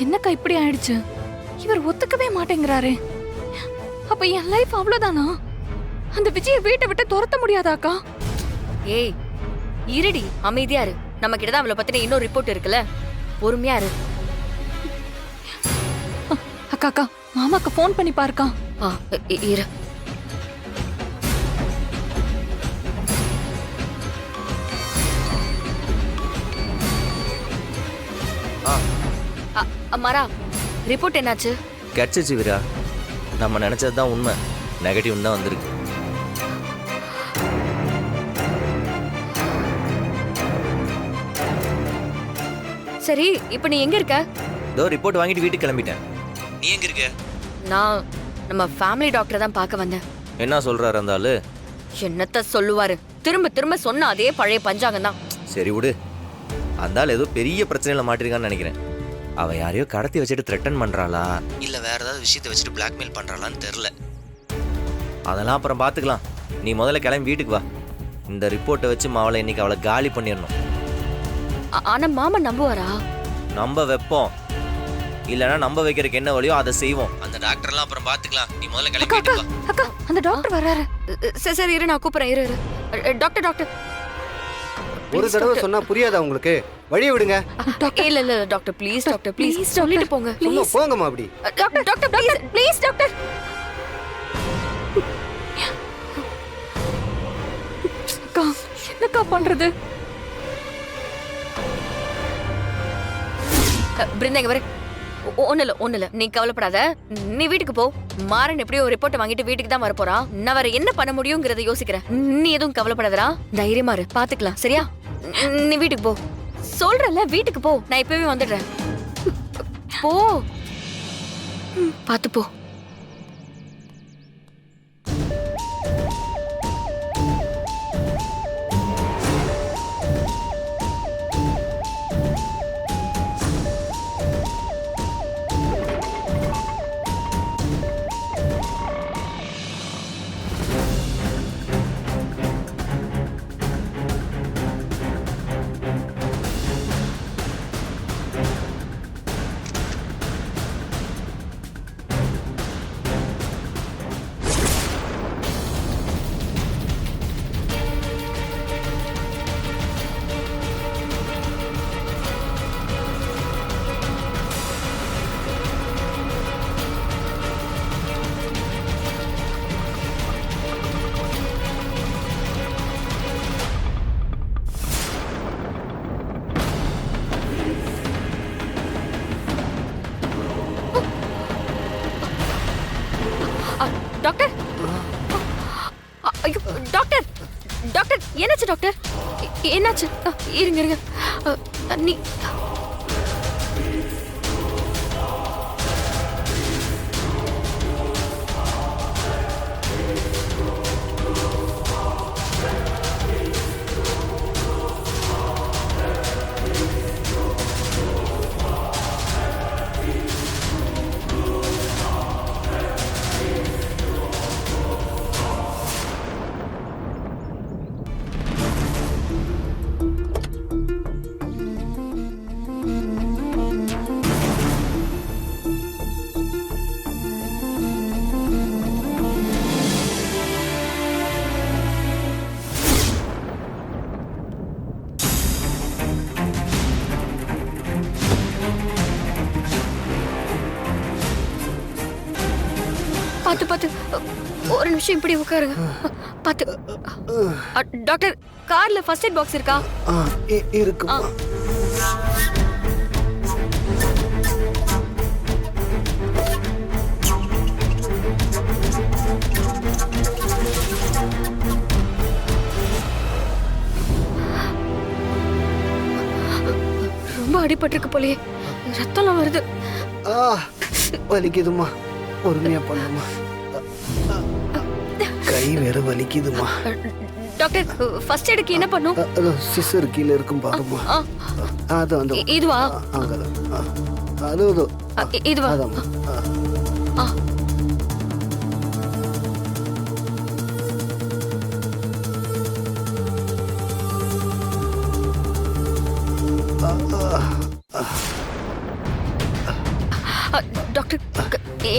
என்னக்கா இப்படி ஆயிடுச்சு? இவர் ஒத்துக்கவே மாட்டேங்கிறாரே. அப்ப என் லைஃப் அவ்வளவுதானா? அந்த விஜய வீட்டை விட்டு துரத்த முடியாதாக்கா? ஏய் இருடி, அமைதியா இரு. நம்ம கிட்டதான் அவளை பத்தின இன்னொரு ரிப்போர்ட் இருக்குல்ல, பொறுமையா இரு. அக்கா அக்கா, மாமாக்கு ஃபோன் பண்ணி பாருக்கா. இரு. அம்மாரா, ரிப்போர்ட் என்னாச்சு? கிடைச்சிச்சு வீரா. நம்ம நினைச்சது தான் உண்மை. நெகட்டிவ் தான் வந்திருக்கு. சரி, இப்போ நீ எங்க இருக்க? இதோ ரிப்போர்ட் வாங்கிட்டு வீட்டுக்கு கிளம்பிட்டேன். நீ எங்க இருக்க? நான் நம்ம ஃபேமிலி டாக்டர் தான் பார்க்க வந்தேன். என்ன சொல்றாரு அந்த ஆளு? என்னத்த சொல்லுவாரு, திரும்ப திரும்ப சொன்ன அதே பழைய பஞ்சாங்கம் தான். சரி விடு. அந்த ஆள் ஏதோ பெரிய பிரச்சனையில மாட்டிருக்கான்னு நினைக்கிறேன். அவ யாரையோ கடத்தி வச்சுட்டு த்ரெட்டன் பண்றாளா, இல்ல வேற ஏதாவது விஷயத்தை வச்சுட்டு பிளாக்மெயில் பண்றாளான்னு தெரியல. அதெல்லாம் அப்புறம் பாத்துக்கலாம். நீ முதல்ல கிளம்பி வீட்டுக்கு வா. இந்த ரிப்போர்ட்டை வச்சு அவளை இன்னைக்கு அவளை காலி பண்ணிடணும். ஆனா மாமா நம்புவாரா? நம்ப வைப்போம். இல்லனா நம்ப வைக்கிறதுக்கு என்ன வழியோ அதை செய்வோம். அந்த டாக்டர்லாம் அப்புறம் பாத்துக்கலாம். நீ முதல்ல கிளம்பி வீட்டுக்கு வா. அக்கா, அந்த டாக்டர் வராரு. சரி சரி இரு, நான் கூப்பிடுறேன். இரு. டாக்டர் டாக்டர், ஒரு தடவை சொன்னா புரியாதா உங்களுக்கு? வழியை விடுங்க. இல்ல இல்ல டாக்டர், ப்ளீஸ் டாக்டர், ப்ளீஸ் சொல்லிட்டு போங்க. சும்மா போங்கம்மா அப்படி. Doctor doctor please please doctor. அக்கா, என்னக்கா பண்றது? பிருந்தா இங்க வர. ஒண்ணு இல்ல, நீ கவலைப்படாத. நீ வீட்டுக்கு போ. மாறன் எப்படியோ ரிப்போர்ட் வாங்கிட்டு வீட்டுக்கு தான் வர போறான். நான் வேற என்ன பண்ண முடியுங்கிறத யோசிக்கிறேன். நீ எதுவும் கவலைப்படாதடா, தைரியமா இரு, பாத்துக்கலாம். சரியா? நீ வீட்டுக்கு போ. சொல்றல, வீட்டுக்கு போ. நான் இப்பவே வந்துடுறேன். போ, பாத்து போ. டாக்டர், ஐயோ டாக்டர், டாக்டர் என்னாச்சு டாக்டர்? என்னாச்சு? இருங்க இருங்க. நீ பாத்து பாத்து, ஒரு நிமிஷம் இப்படி உட்காருங்க. பாத்து. டாக்டர், கார்ல ஃபர்ஸ்ட் எய்ட் பாக்ஸ் இருக்கா? இருக்குமா? ரொம்ப அடிபட்டிருக்கு போலயே, ரத்தம்லாம் வருது. வலிக்குதுமா, பொறுமையா பண்ணுமா. கை வேற வலிக்குதுமா. டாக்டர், ஃபர்ஸ்ட் எய்டுக்கு என்ன பண்ணும்? சிசர் கீழ இருக்கும் பாருமா. அது அந்த இதுவா? அது இதுவா?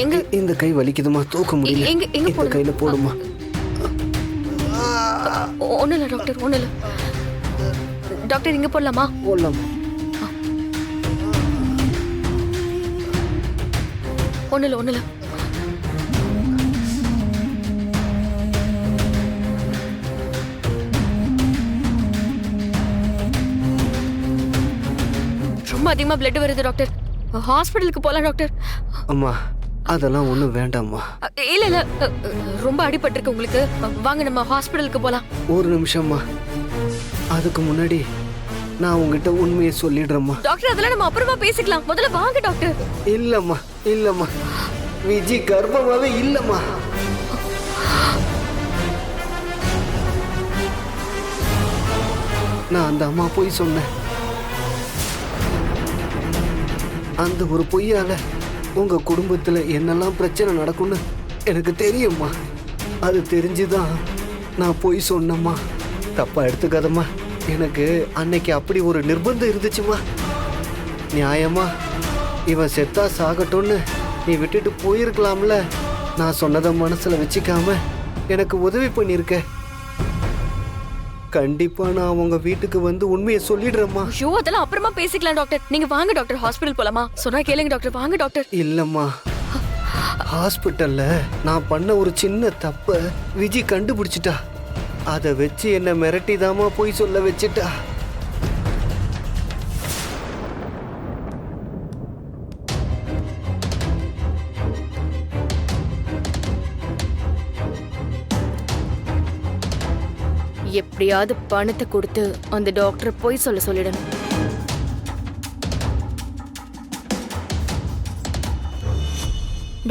எங்க இந்த கை வலிக்குதுமா, தூக்க முடியல. எங்க எங்க இந்த கையில போடுமா. ஒண்ணும் இல்ல டாக்டர், ஒண்ணும் இல்ல டாக்டர். இங்க போடலாமா? போடலாம். ஒண்ணும் இல்ல, ஒண்ணும் இல்ல. ரொம்ப அதிகமா பிளட் வருது டாக்டர். ஹாஸ்பிடலுக்கு போலாம் டாக்டர். அம்மா அதெல்லாம் ஒண்ணும் வேண்டாம்மா. இல்ல இல்ல, ரொம்ப அடிபட்டிருக்கு உங்களுக்கு. வாங்க நம்ம ஹாஸ்பிடலுக்கு போலாம். ஒரு நிமிஷம்மா, அதுக்கு முன்னாடி நான் உங்ககிட்ட உண்மையை சொல்லிடுறேம்மா. டாக்டர் அதெல்லாம் நம்ம அப்புறமா பேசிக்கலாம். முதல்ல வாங்க டாக்டர். இல்லம்மா இல்லம்மா, விஜி கர்ப்பமாவே இல்லம்மா. நான் அந்த அம்மா போய் சொன்னேன். அந்த ஒரு பொய்யால உங்க குடும்பத்துல என்னெல்லாம் பிரச்சனை நடக்கும்னு எனக்கு தெரியும்மா. அது தெரிஞ்சுதான் நான் போய் சொன்னம்மா. தப்பா எடுத்துக்காதம்மா. எனக்கு அன்னைக்கு அப்படி ஒரு நிர்பந்தம் இருந்துச்சுமா. நியாயமா இவன் செத்தா சாகட்டும்னு நீ விட்டுட்டு போயிருக்கலாம்ல. நான் சொன்னதை மனசுல வச்சுக்காம எனக்கு உதவி பண்ணிருக்க. கண்டிப்பா நான் உங்க வீட்டுக்கு வந்து உண்மையை சொல்லிடுறேம்மா. ஐயோ அதெல்லாம் அப்புறமா பேசிக்கலாம் டாக்டர். நீங்க வாங்க டாக்டர், ஹாஸ்பிடல் போலாமா? சொன்னா கேளுங்க டாக்டர். வாங்க டாக்டர். இல்லம்மா, ஹாஸ்பிட்டல்ல நான் பண்ண ஒரு சின்ன தப்ப விஜி கண்டுபிடிச்சிட்டா. அதை வச்சு என்ன மிரட்டிதாமா போய் சொல்ல வச்சிட்டா. எப்படியாவது பணத்தை கொடுத்து அந்த டாக்டர் போய் சொல்ல சொல்லிடணும்.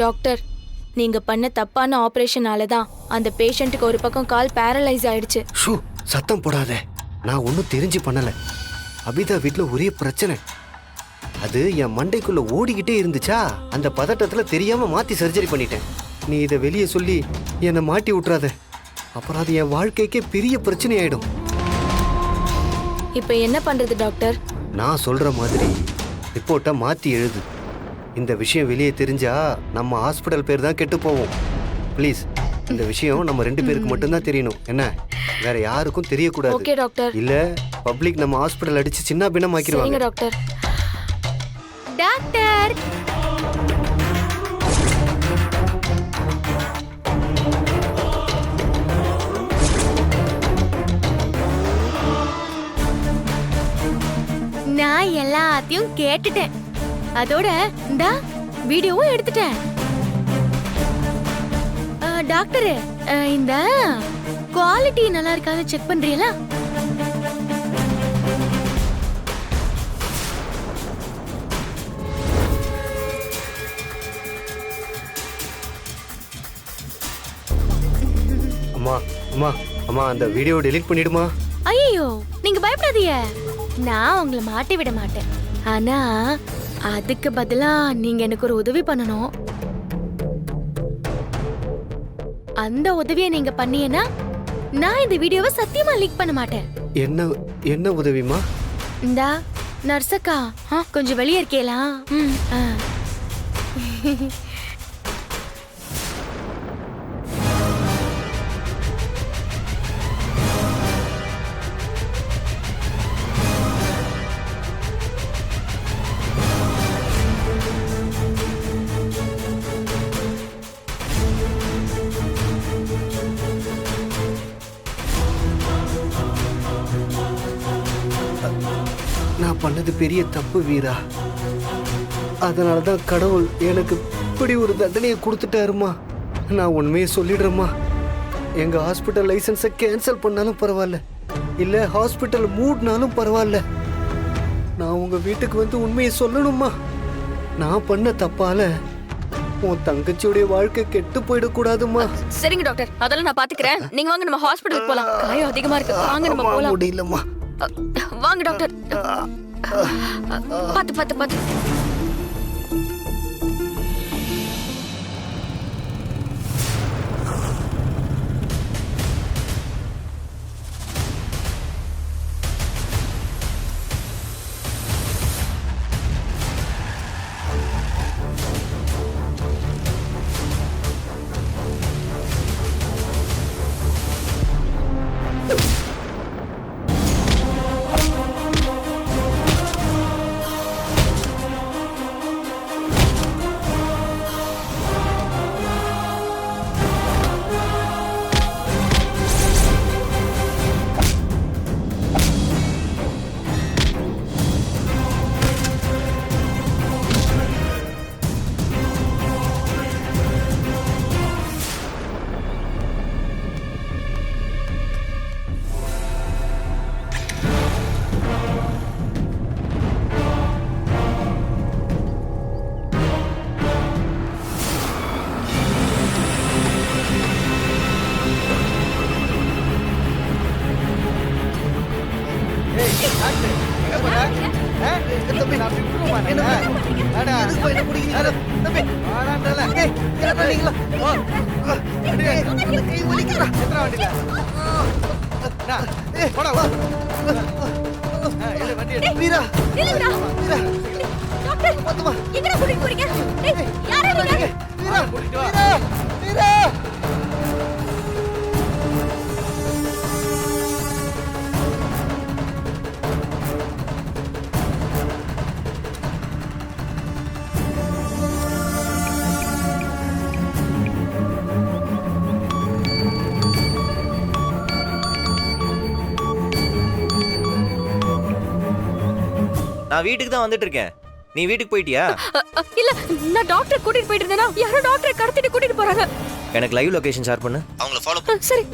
டாக்டர், நீங்க பண்ண தப்பான ஆபரேஷனால தான் அந்த பேஷண்ட்டுக்கு ஒரு பக்கம் கால் பேரலைஸ் ஆயிடுச்சு. ஷூ, சத்தம் போடாத. நான் ஒன்றும் தெரிஞ்சு பண்ணல. அபிதா வீட்டில் ஒரே பிரச்சனை. அது என் மண்டைக்குள்ள ஓடிக்கிட்டே இருந்துச்சா, அந்த பதட்டத்தில் தெரியாம மாத்தி சர்ஜரி பண்ணிட்டேன். நீ இதை வெளியே சொல்லி என்னை மாட்டி விட்டுறாத. அப்புறம் அது என் வாழ்க்கைக்கே பெரிய பிரச்சனை ஆயிடும். இப்போ என்ன பண்றது டாக்டர்? நான் சொல்ற மாதிரி ரிப்போர்ட்டை மாத்தி எழுது. இந்த விஷயம் வெளியே தெரிஞ்சா நம்ம ஹாஸ்பிடல் பேர் தான் கெட்டு போவோம். ப்ளீஸ், இந்த விஷயம் நம்ம 2 பேருக்கு மட்டும்தான் தெரியணும். என்ன, வேற யாருக்கும் தெரியக்கூடாது. Okay doctor. இல்ல பப்ளிக் நம்ம ஹாஸ்பிடல் அடிச்சு சின்ன பின்னம் சரிங்க ஆக்கிடுவாங்க. டாக்டர். டாக்டர் நான் எல்லாத்தையும் கேட்டுட்டேன். அதோட இந்த வீடியோவும் எடுத்துட்டேன். டாக்டர், இந்த குவாலிட்டி நல்லா இருக்கான்னு செக் பண்றீங்களா? அம்மா அம்மா அம்மா, அந்த வீடியோ டெலீட் பண்ணிடுமா. ஐயோ, நீங்க பயப்படாதீங்க. நான் உங்களை மாட்டி விட மாட்டேன். ஆனா அதுக்கு பதிலா நீங்க எனக்கு ஒரு உதவி பண்ணணும். அந்த உதவியை நீங்க பண்ணீங்கன்னா நான் இந்த வீடியோவை சத்தியமா லீக் பண்ண மாட்டேன். என்ன என்ன உதவிமா? இந்தா நர்சக்கா, கொஞ்சம் வெளியே இருக்கேலா? நான் பண்ணது பெரிய தப்பு வீரா. அதனாலதான் கடவுள் எனக்கு இப்படி ஒரு தண்டனையை கொடுத்துட்டாருமா. நான் உண்மையை சொல்லிடுறேம்மா. எங்க ஹாஸ்பிட்டல் லைசன்ஸை கேன்சல் பண்ணாலும் பரவாயில்ல, இல்ல ஹாஸ்பிட்டல் மூடினாலும் பரவாயில்ல. நான் உங்க வீட்டுக்கு வந்து உண்மையை சொல்லணுமா. நான் பண்ண தப்பால உன் தங்கச்சியுடைய வாழ்க்கை கெட்டு போயிடக்கூடாதுமா. சரிங்க டாக்டர், அதெல்லாம் நான் பாத்துக்கிறேன். நீங்க வாங்க, நம்ம ஹாஸ்பிடலுக்கு போலாம். காயம் அதிகமா இருக்கு. வாங்க நம்ம போலாம். முடியலம்மா. வாங்க டாக்டர். பாத்து பாத்து பாத்து. வீரா நில்லுங்கடா. வீரா டாக்டர் பாத்துமா எங்கடா கூட்டிட்டு போறீங்க? டேய், யாரா நீங்க? வீரா வீரா வீரா நான் வீட்டுக்கு தான் வந்துட்டு இருக்கேன். நீ வீட்டுக்கு போயிட்டியா? இல்ல, நான் டாக்டர் கூட்டிட்டு போயிட்டு இருந்தேனா யாரோ டாக்டரை கடத்திட்டு கூட்டிட்டு போறாங்க. எனக்கு லைவ் லொகேஷன் ஷேர் பண்ணு. அவங்கள ஃபாலோ சரி.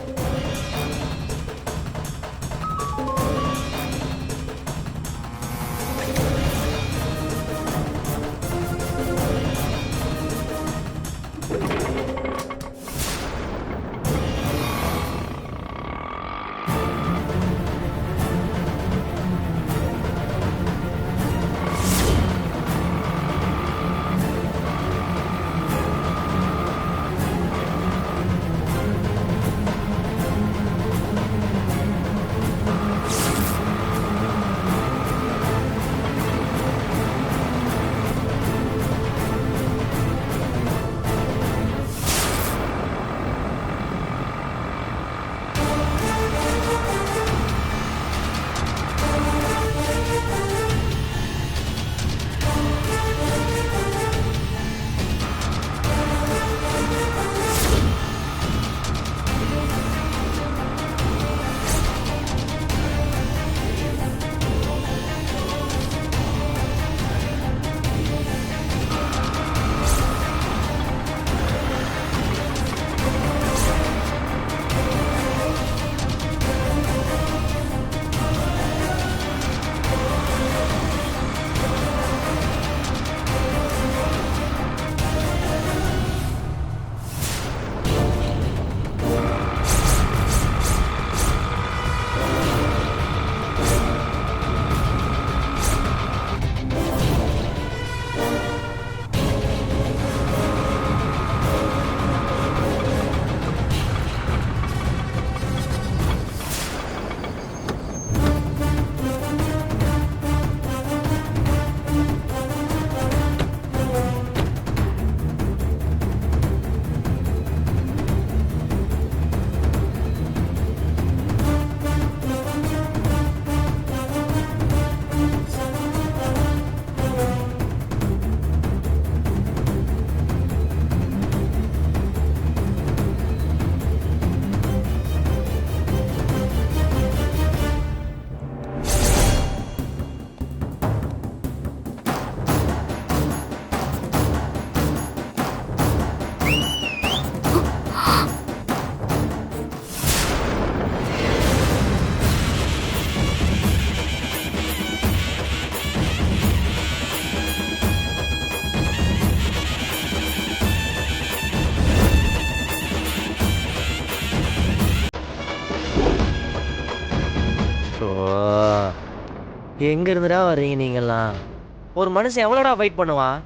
எங்க இருந்துடா வர்றீங்க நீங்கெல்லாம்? ஒரு மனுஷன் எவ்வளோடா வெயிட் பண்ணுவான்?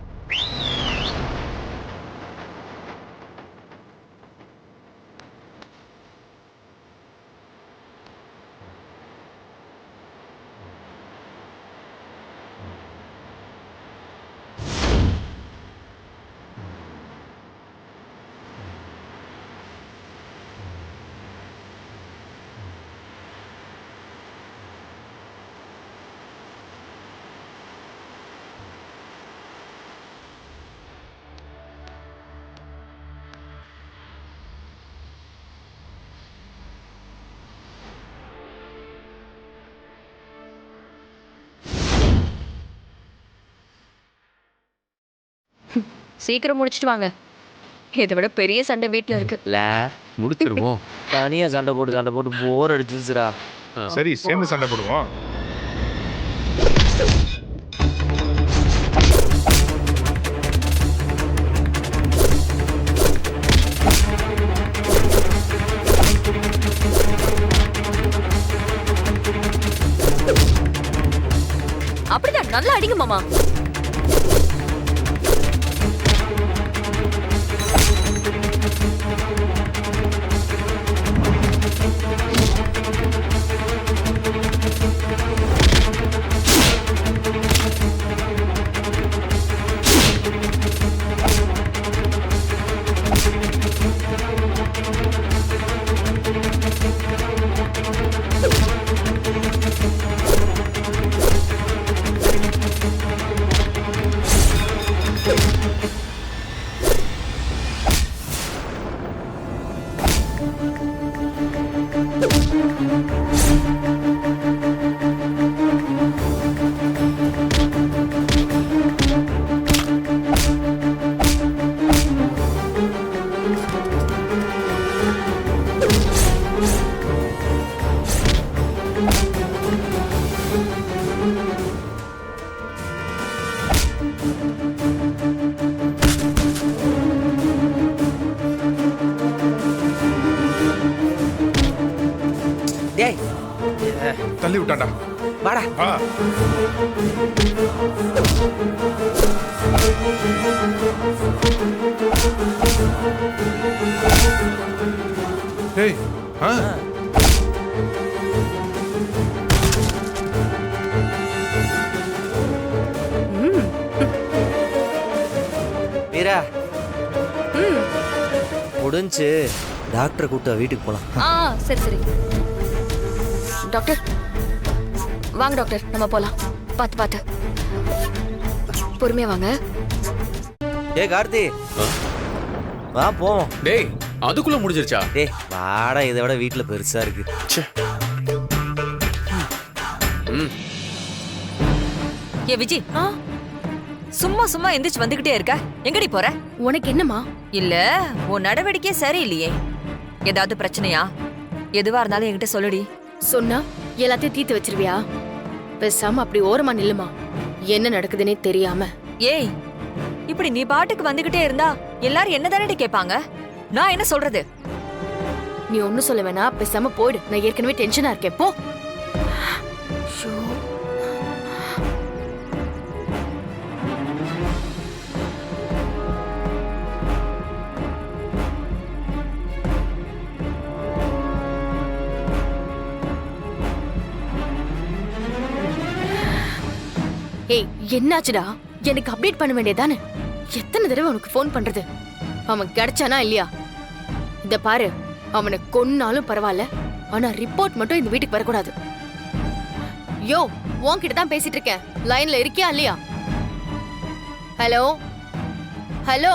சீக்கிரம் முடிச்சிட்டு வாங்க. இதை விட பெரிய சண்டை வீட்ல இருக்கு. இல்ல முடிச்சிருவோம். தனியா சண்டை போட்டு போர் அடிச்சிருச்சுடா. சரி, சேர்ந்து சண்டை போடுவோம். அப்படிதான், நல்லா அடிங்க மாமா. டேய் தள்ளி விட்டான்டா. வாடா. ஆ. டேய். ஆ. வீரா முடிஞ்சு டாக்டரை கூப்பிட்டு வீட்டுக்கு போலாம். ஆ சரி சரி. டாக்டர் வாங்க டாக்டர், நம்ம போலாம். பார்த்து பார்த்து பொறுமையா வாங்க. ஏ கார்த்தி வா போவோம். டேய் அதுக்குள்ள முடிஞ்சிருச்சா? டேய் வாடா, இதை விட வீட்டுல பெருசா இருக்கு. ஏ விஜி, சும்மா சும்மா எந்திரிச்சு வந்துகிட்டே இருக்க, எங்கடி போற? உனக்கு என்னம்மா? இல்ல உன் நடவடிக்கை சரியில்லையே, ஏதாவது பிரச்சனையா? எதுவா இருந்தாலும் என்கிட்ட சொல்லுடி. சொன்னா எல்லாத்தையும் தீர்த்து வச்சிருவியா? பேசாம அப்படி ஓரமா நில்லுமா, என்ன நடக்குதுன்னே தெரியாம. ஏய், இப்படி நீ பாட்டுக்கு வந்துகிட்டே இருந்தா எல்லாரும் என்ன தானடி கேட்பாங்க? நான் என்ன சொல்றது? நீ ஒண்ணும் சொல்ல வேணா, பேசாம போயிடு. நான் ஏற்கனவே டென்ஷனா இருக்கேன், போ. ஐயோ. ஏய், என்னாச்சுடா? எனக்கு அப்டேட் பண்ண வேண்டியதானே? எத்தனை தடவை உனக்கு ஃபோன் பண்றது? அவன் கிடைச்சானா இல்லையா? இத பாரு, அவனை கொன்னாலும் பரவாயில்ல, ஆனா ரிப்போர்ட் மட்டும் இந்த வீட்டுக்கு வரக்கூடாது. யோ, உன்கிட்ட தான் பேசிட்டு இருக்கேன். லைன்ல இருக்கியா இல்லையா? Hello hello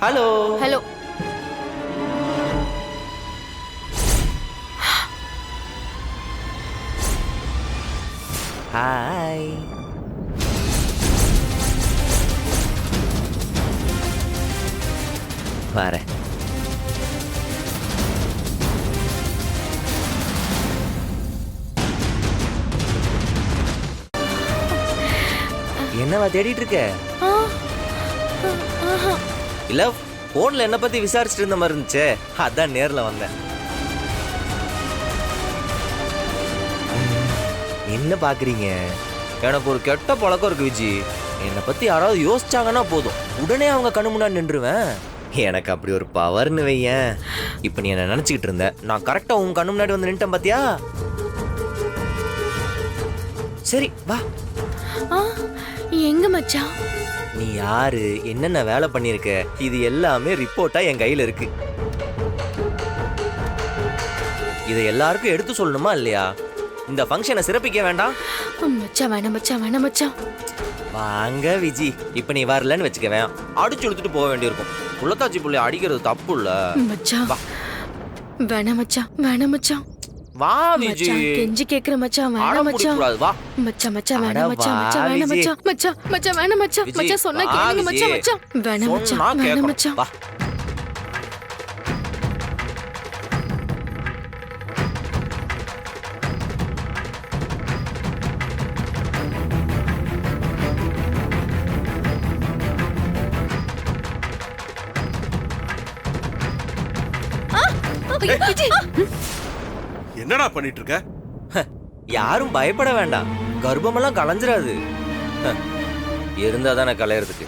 hello hello. Hi. வரேன். என்னவா தேடிட்டு இருக்க? இல்ல போன்ல என்ன பத்தி விசாரிச்சுட்டு இருந்த மாதிரி இருந்துச்சே, அதான் நேர்ல வந்தேன். என்ன பாக்குறீங்க? எனக்கு ஒரு கெட்ட பழக்கம் இருக்கு விஜி. என்னை பத்தி யாராவது யோசிச்சாங்கன்னா போதும், உடனே அவங்க கண்ணு முன்னாடி நின்றுவேன். எனக்கு அப்படி ஒரு பவர்னு வையேன். இப்ப நீ என்ன நினைச்சுக்கிட்டு இருந்த, நான் கரெக்டா உன் கண்ணு முன்னாடி வந்து நின்ட்டேன் பாத்தியா? சரி வா. எங்க மச்சான்? நீ யாரு, என்னென்ன வேலை பண்ணிருக்க, இது எல்லாமே ரிப்போர்ட்டா என் கையில இருக்கு. இதை எல்லாருக்கும் எடுத்து சொல்லணுமா இல்லையா? இந்த ஃபங்க்ஷனை சிறப்பிக்க வேண்டாம்? மச்சான் வேணாம் மச்சான், வேணாம் மச்சான். வாங்க விஜி, இப்ப நீ வரலன்னு வச்சுக்கவேன், அடிச்சு இழுத்துட்டு போக வேண்டியிருக்கும். புள்ளத்தாச்சி புள்ளி அடிக்கிறது தப்பு இல்ல. மச்சான் வா. வேணாம் மச்சான், வேணாம் மச்சான். வா விஜி, மச்சான் கெஞ்சி கேக்குற மச்சான், ஆட வேணாம் மச்சான். கூடாது. வா மச்சான் மச்சான் அட வேணாம் மச்சான், வா மச்சான் வேணாம் விஜி. மச்சான், மச்சான் மச்சான் வேணாம் மச்சான். விஜி, மச்சான் சொன்னா வா கேளுங்க விஜி. மச்சான், மச்சான் வேணாம் மச்சான், சொன்னா வேணாம் கேட்கணும். மச்சான். வா. என்னடா பண்ணிட்டு இருக்க? யாரும் பயப்பட வேண்டாம், கர்ப்பமெல்லாம் கலைஞ்சிராது. இருந்தா தானே கலையறதுக்கு.